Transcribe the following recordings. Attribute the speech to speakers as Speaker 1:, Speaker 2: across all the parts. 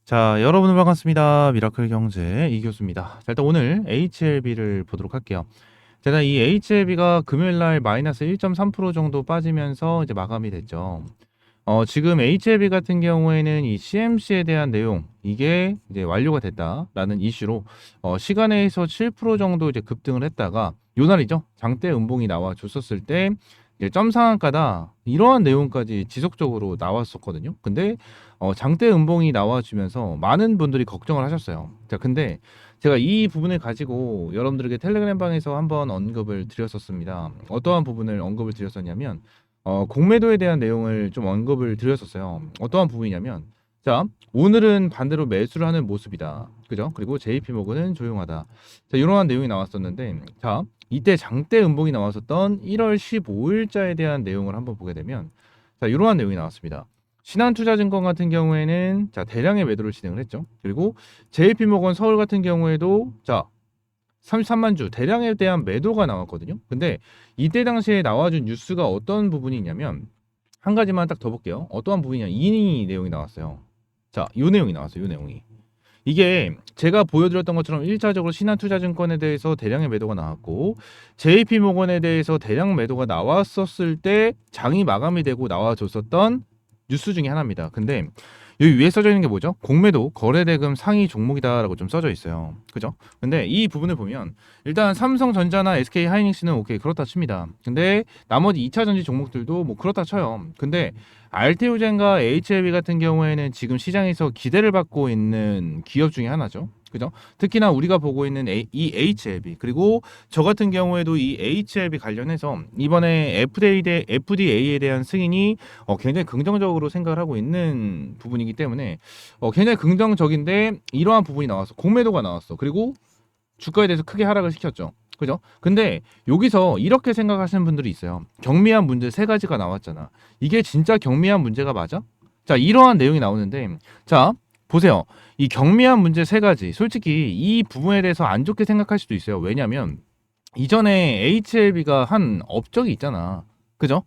Speaker 1: 자, 여러분 반갑습니다. 미라클 경제 이교수입니다. 자, 일단 오늘 HLB를 보도록 할게요. 자, 일단 이 HLB가 금요일 날 마이너스 1.3% 정도 빠지면서 이제 마감이 됐죠. 지금 HLB 같은 경우에는 이 CMC에 대한 내용, 이게 이제 완료가 됐다라는 이슈로 시간에서 7% 정도 이제 급등을 했다가 요 날이죠. 장대 음봉이 나와 줬었을 때 이제 점 상한가다 이러한 내용까지 지속적으로 나왔었거든요. 근데 장대 음봉이 나와주면서 많은 분들이 걱정을 하셨어요. 자, 근데 제가 이 부분을 가지고 여러분들에게 텔레그램 방에서 한번 언급을 드렸었습니다. 어떠한 부분을 언급을 드렸었냐면 공매도에 대한 내용을 좀 언급을 드렸었어요. 어떠한 부분이냐면, 자, 오늘은 반대로 매수를 하는 모습이다. 그죠? 그리고 JP모건은 조용하다. 자, 이러한 내용이 나왔었는데, 자, 이때 장대 음봉이 나왔었던 1월 15일자에 대한 내용을 한번 보게 되면, 자, 이러한 내용이 나왔습니다. 신한투자증권 같은 경우에는 자, 대량의 매도를 진행을 했죠. 그리고 JP모건 서울 같은 경우에도 자, 33만 주 대량에 대한 매도가 나왔거든요. 근데 이때 당시에 나와준 뉴스가 어떤 부분이 있냐면 한 가지만 딱 더 볼게요. 어떠한 부분이냐 이 내용이 나왔어요. 자, 요 내용이 나왔어요. 요 내용이. 이게 제가 보여드렸던 것처럼 1차적으로 신한투자증권에 대해서 대량의 매도가 나왔고 JP모건에 대해서 대량 매도가 나왔었을 때 장이 마감이 되고 나와줬었던 뉴스 중에 하나입니다. 근데 여기 위에 써져 있는 게 뭐죠? 공매도 거래대금 상위 종목이다라고 좀 써져 있어요. 그죠? 근데 이 부분을 보면 일단 삼성전자나 SK하이닉스는 오케이 그렇다 칩니다. 근데 나머지 2차 전지 종목들도 뭐 그렇다 쳐요. 근데 알테오젠과 HLB 같은 경우에는 지금 시장에서 기대를 받고 있는 기업 중에 하나죠. 그죠? 특히나 우리가 보고 있는 이 HLB 그리고 저 같은 경우에도 이 HLB 관련해서 이번에 FDA에 대한 승인이 굉장히 긍정적으로 생각을 하고 있는 부분이기 때문에 굉장히 긍정적인데 이러한 부분이 나왔어. 공매도가 나왔어. 그리고 주가에 대해서 크게 하락을 시켰죠. 그죠? 근데 여기서 이렇게 생각하시는 분들이 있어요. 경미한 문제 세 가지가 나왔잖아. 이게 진짜 경미한 문제가 맞아? 자, 이러한 내용이 나오는데 자, 보세요. 이 경미한 문제 세 가지. 솔직히 이 부분에 대해서 안 좋게 생각할 수도 있어요. 왜냐면 이전에 HLB가 한 업적이 있잖아. 그죠?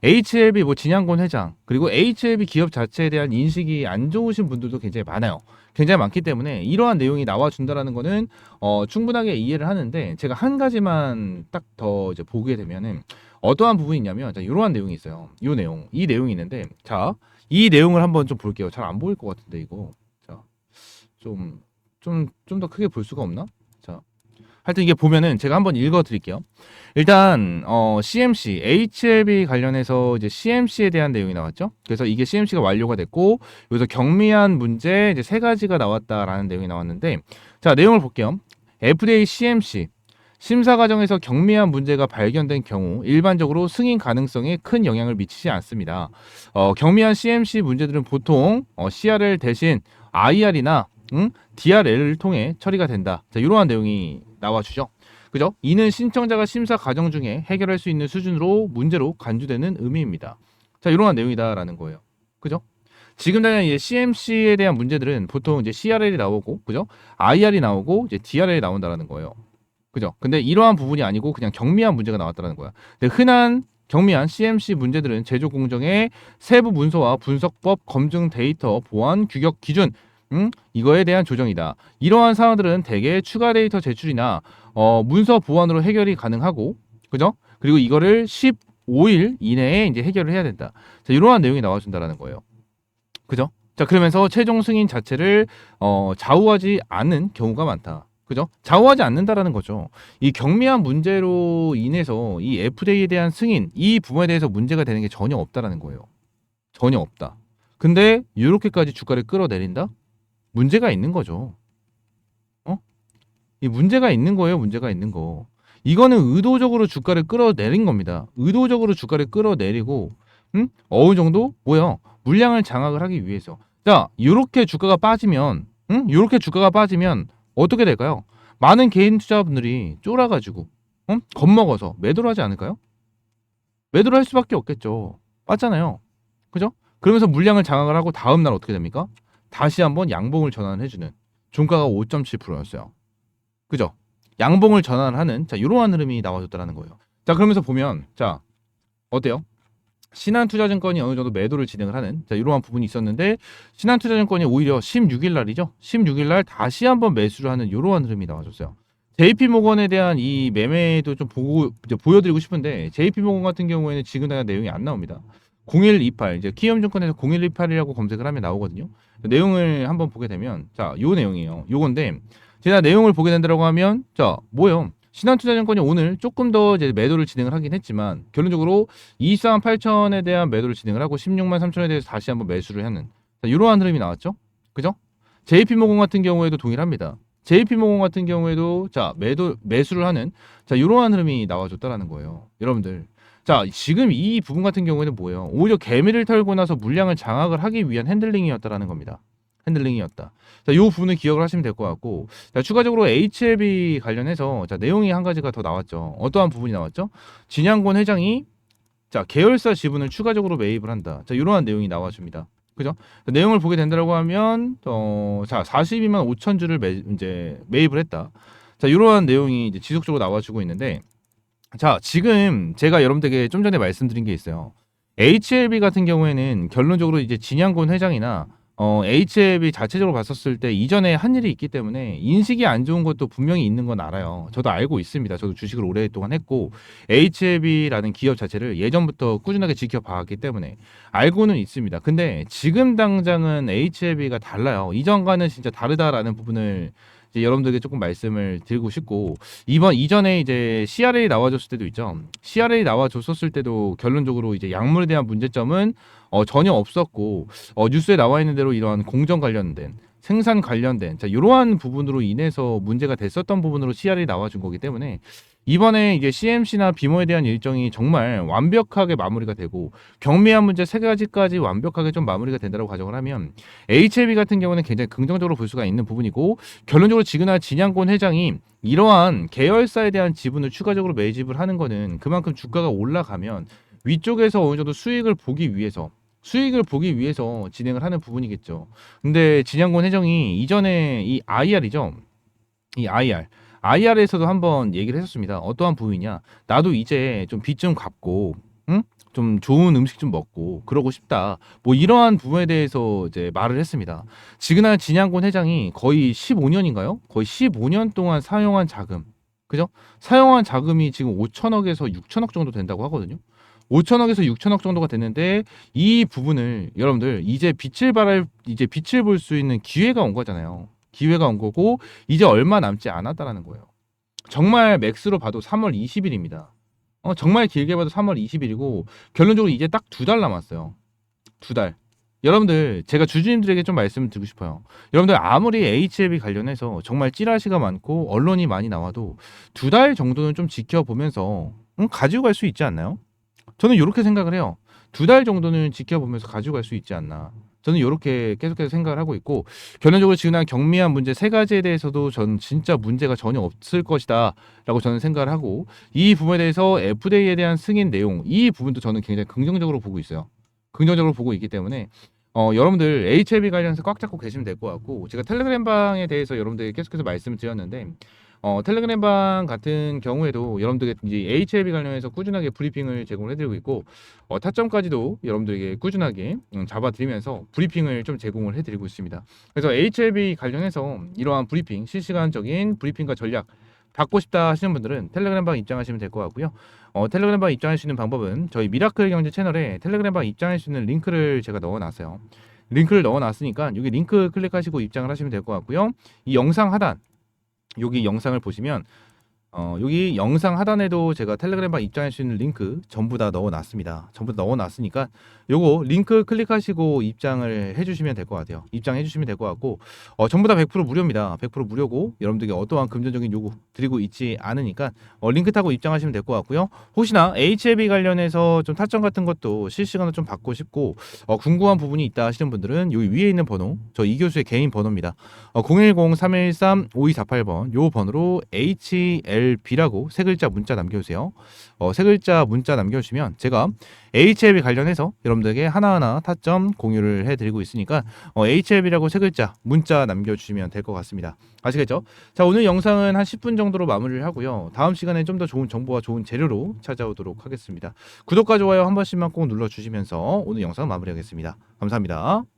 Speaker 1: HLB 뭐 진양곤 회장 그리고 HLB 기업 자체에 대한 인식이 안 좋으신 분들도 굉장히 많아요. 굉장히 많기 때문에 이러한 내용이 나와준다라는 거는 충분하게 이해를 하는데 제가 한 가지만 딱 더 이제 보게 되면은 어떠한 부분이 있냐면 자, 이러한 내용이 있어요. 이 내용이 있는데 자, 이 내용을 한번 좀 볼게요. 잘 안 보일 것 같은데 이거 자, 좀 더 크게 볼 수가 없나? 자, 하여튼 이게 보면은 제가 한번 읽어 드릴게요. 일단 CMC, HLB 관련해서 이제 CMC에 대한 내용이 나왔죠. 그래서 이게 CMC가 완료가 됐고 여기서 경미한 문제 이제 세 가지가 나왔다라는 내용이 나왔는데 자, 내용을 볼게요. FDA CMC 심사 과정에서 경미한 문제가 발견된 경우 일반적으로 승인 가능성에 큰 영향을 미치지 않습니다. 경미한 CMC 문제들은 보통 CRL 대신 IR이나 DRL을 통해 처리가 된다. 자, 이러한 내용이 나와주죠. 그죠? 이는 신청자가 심사 과정 중에 해결할 수 있는 수준으로 문제로 간주되는 의미입니다. 자, 이러한 내용이다라는 거예요. 그죠? 지금 당장 이제 CMC에 대한 문제들은 보통 이제 CRL이 나오고, 그죠? IR이 나오고, 이제 DRL이 나온다라는 거예요. 그죠? 근데 이러한 부분이 아니고 그냥 경미한 문제가 나왔다는 거야. 근데 흔한 경미한 CMC 문제들은 제조 공정의 세부 문서와 분석법, 검증 데이터, 보안, 규격 기준, 이거에 대한 조정이다. 이러한 사항들은 대개 추가 데이터 제출이나 문서 보완으로 해결이 가능하고, 그죠? 그리고 이거를 15일 이내에 이제 해결을 해야 된다. 자, 이러한 내용이 나와준다라는 거예요. 그죠? 자, 그러면서 최종 승인 자체를 좌우하지 않는 경우가 많다. 그죠? 좌우하지 않는다라는 거죠. 이 경미한 문제로 인해서 이 FDA에 대한 승인, 이 부분에 대해서 문제가 되는 게 전혀 없다라는 거예요. 전혀 없다. 근데 이렇게까지 주가를 끌어내린다? 문제가 있는 거죠. 어? 이 문제가 있는 거예요. 문제가 있는 거. 이거는 의도적으로 주가를 끌어내린 겁니다. 의도적으로 주가를 끌어내리고, 어느 정도 뭐야? 물량을 장악을 하기 위해서. 자, 요렇게 주가가 빠지면, 요렇게 주가가 빠지면 어떻게 될까요? 많은 개인 투자분들이 쫄아가지고, 겁먹어서 매도를 하지 않을까요? 매도를 할 수밖에 없겠죠. 맞잖아요. 그죠? 그러면서 물량을 장악을 하고 다음날 어떻게 됩니까? 다시 한번 양봉을 전환해주는 종가가 5.7%였어요. 그죠? 양봉을 전환하는 자 이러한 흐름이 나와줬다라는 거예요. 자, 그러면서 보면 자 어때요? 신한투자증권이 어느 정도 매도를 진행을 하는 이러한 부분이 있었는데 신한투자증권이 오히려 16일 날이죠. 16일 날 다시 한번 매수를 하는 이러한 흐름이 나와줬어요. JP모건에 대한 이 매매도 좀 보여드리고 싶은데 JP모건 같은 경우에는 지금 당장 내용이 안 나옵니다. 0128 이제 키움증권에서 0128이라고 검색을 하면 나오거든요. 내용을 한번 보게 되면 요 내용이에요. 요건데 제가 내용을 보게 된다고 하면 뭐예요? 신한투자증권이 오늘 조금 더 이제 매도를 진행을 하긴 했지만 결론적으로 24만 8천에 대한 매도를 진행을 하고 16만 3천에 대해서 다시 한번 매수를 하는 이러한 흐름이 나왔죠. 그죠? JP모건 같은 경우에도 동일합니다. JP모건 같은 경우에도 매수를 하는 이러한 흐름이 나와줬다라는 거예요. 여러분들. 지금 이 부분 같은 경우에는 뭐예요? 오히려 개미를 털고 나서 물량을 장악을 하기 위한 핸들링이었다라는 겁니다. 핸들링이었다. 이 부분을 기억을 하시면 될 것 같고, 추가적으로 HLB 관련해서 내용이 한 가지가 더 나왔죠. 어떠한 부분이 나왔죠? 진양권 회장이 계열사 지분을 추가적으로 매입을 한다. 이러한 내용이 나와줍니다. 그죠? 내용을 보게 된다고 하면 42만 5천 주를 이제 매입을 했다. 이러한 내용이 이제 지속적으로 나와주고 있는데, 지금 제가 여러분들에게 좀 전에 말씀드린 게 있어요. HLB 같은 경우에는 결론적으로 이제 진양권 회장이나 HLB 자체적으로 봤었을 때 이전에 한 일이 있기 때문에 인식이 안 좋은 것도 분명히 있는 건 알아요. 저도 알고 있습니다. 저도 주식을 오랫동안 했고 HLB라는 기업 자체를 예전부터 꾸준하게 지켜봐왔기 때문에 알고는 있습니다. 근데 지금 당장은 HLB가 달라요. 이전과는 진짜 다르다라는 부분을 이제 여러분들에게 조금 말씀을 드리고 싶고, 이전에 이제 CRA 나와줬을 때도 있죠. CRA 나와줬었을 때도 결론적으로 이제 약물에 대한 문제점은 전혀 없었고, 뉴스에 나와 있는 대로 이러한 공정 관련된 생산 관련된 이러한 부분으로 인해서 문제가 됐었던 부분으로 CR이 나와준 거기 때문에 이번에 이제 CMC나 비모에 대한 일정이 정말 완벽하게 마무리가 되고 경미한 문제 세 가지까지 완벽하게 좀 마무리가 된다고 가정을 하면 HLB 같은 경우는 굉장히 긍정적으로 볼 수가 있는 부분이고, 결론적으로 지그나 진양권 회장이 이러한 계열사에 대한 지분을 추가적으로 매집을 하는 거는 그만큼 주가가 올라가면 위쪽에서 어느 정도 수익을 보기 위해서 진행을 하는 부분이겠죠. 근데 진양권 회장이 이전에 이 IR이죠. 이 IR에서도 한번 얘기를 했었습니다. 어떠한 부분이냐? 나도 이제 좀 빚 좀 갚고, 응? 좀 좋은 음식 좀 먹고 그러고 싶다. 뭐 이러한 부분에 대해서 이제 말을 했습니다. 지그날 진양권 회장이 거의 15년인가요? 거의 15년 동안 사용한 자금, 그죠? 사용한 자금이 지금 5천억에서 6천억 정도 된다고 하거든요. 5천억에서 6천억 정도가 됐는데 이 부분을 여러분들 이제 빛을 볼 수 있는 기회가 온 거잖아요. 기회가 온 거고 이제 얼마 남지 않았다라는 거예요. 정말 맥스로 봐도 3월 20일입니다. 정말 길게 봐도 3월 20일이고 결론적으로 이제 딱 2달 남았어요. 2달. 여러분들 제가 주주님들에게 좀 말씀을 드리고 싶어요. 여러분들 아무리 HLB 관련해서 정말 찌라시가 많고 언론이 많이 나와도 2달 정도는 좀 지켜보면서 가지고 갈 수 있지 않나요? 저는 이렇게 생각을 해요. 2달 정도는 지켜보면서 가지고 갈 수 있지 않나. 저는 이렇게 계속해서 생각을 하고 있고, 결론적으로 지금 경미한 문제 세 가지에 대해서도 저는 진짜 문제가 전혀 없을 것이다 라고 저는 생각을 하고, 이 부분에 대해서 FDA에 대한 승인 내용, 이 부분도 저는 굉장히 긍정적으로 보고 있어요. 긍정적으로 보고 있기 때문에 여러분들 HLB 관련해서 꽉 잡고 계시면 될 것 같고, 제가 텔레그램 방에 대해서 여러분들에게 계속해서 말씀을 드렸는데 텔레그램 방 같은 경우에도 여러분들에게 이제 HLB 관련해서 꾸준하게 브리핑을 제공을 해드리고 있고, 타점까지도 여러분들에게 꾸준하게 잡아드리면서 브리핑을 좀 제공을 해드리고 있습니다. 그래서 HLB 관련해서 이러한 브리핑, 실시간적인 브리핑과 전략 받고 싶다 하시는 분들은 텔레그램 방 입장하시면 될 것 같고요. 텔레그램 방 입장할 수 있는 방법은 저희 미라클 경제 채널에 텔레그램 방 입장할 수 있는 링크를 제가 넣어놨어요. 링크를 넣어놨으니까 여기 링크 클릭하시고 입장을 하시면 될 것 같고요. 이 영상 하단 여기 영상을 보시면 여기 영상 하단에도 제가 텔레그램방 입장할 수 있는 링크 전부 다 넣어놨습니다. 전부 다 넣어놨으니까 요거 링크 클릭하시고 입장을 해주시면 될 것 같아요. 입장해 주시면 될 것 같고 전부 다 100% 무료입니다. 100% 무료고 여러분들에게 어떠한 금전적인 요구 드리고 있지 않으니까 링크 타고 입장하시면 될 것 같고요. 혹시나 HLB 관련해서 좀 타점 같은 것도 실시간으로 좀 받고 싶고 궁금한 부분이 있다 하시는 분들은 여기 위에 있는 번호, 저 이교수의 개인 번호입니다. 010-313-5248번 요 번호로 HLB HLB라고 세 글자 문자 남겨주세요. 세 글자 문자 남겨주시면 제가 HLB 관련해서 여러분들에게 하나하나 타점 공유를 해드리고 있으니까 HLB라고 세 글자 문자 남겨주시면 될 것 같습니다. 아시겠죠? 자, 오늘 영상은 한 10분 정도로 마무리를 하고요. 다음 시간에 좀 더 좋은 정보와 좋은 재료로 찾아오도록 하겠습니다. 구독과 좋아요 한 번씩만 꼭 눌러주시면서 오늘 영상 마무리하겠습니다. 감사합니다.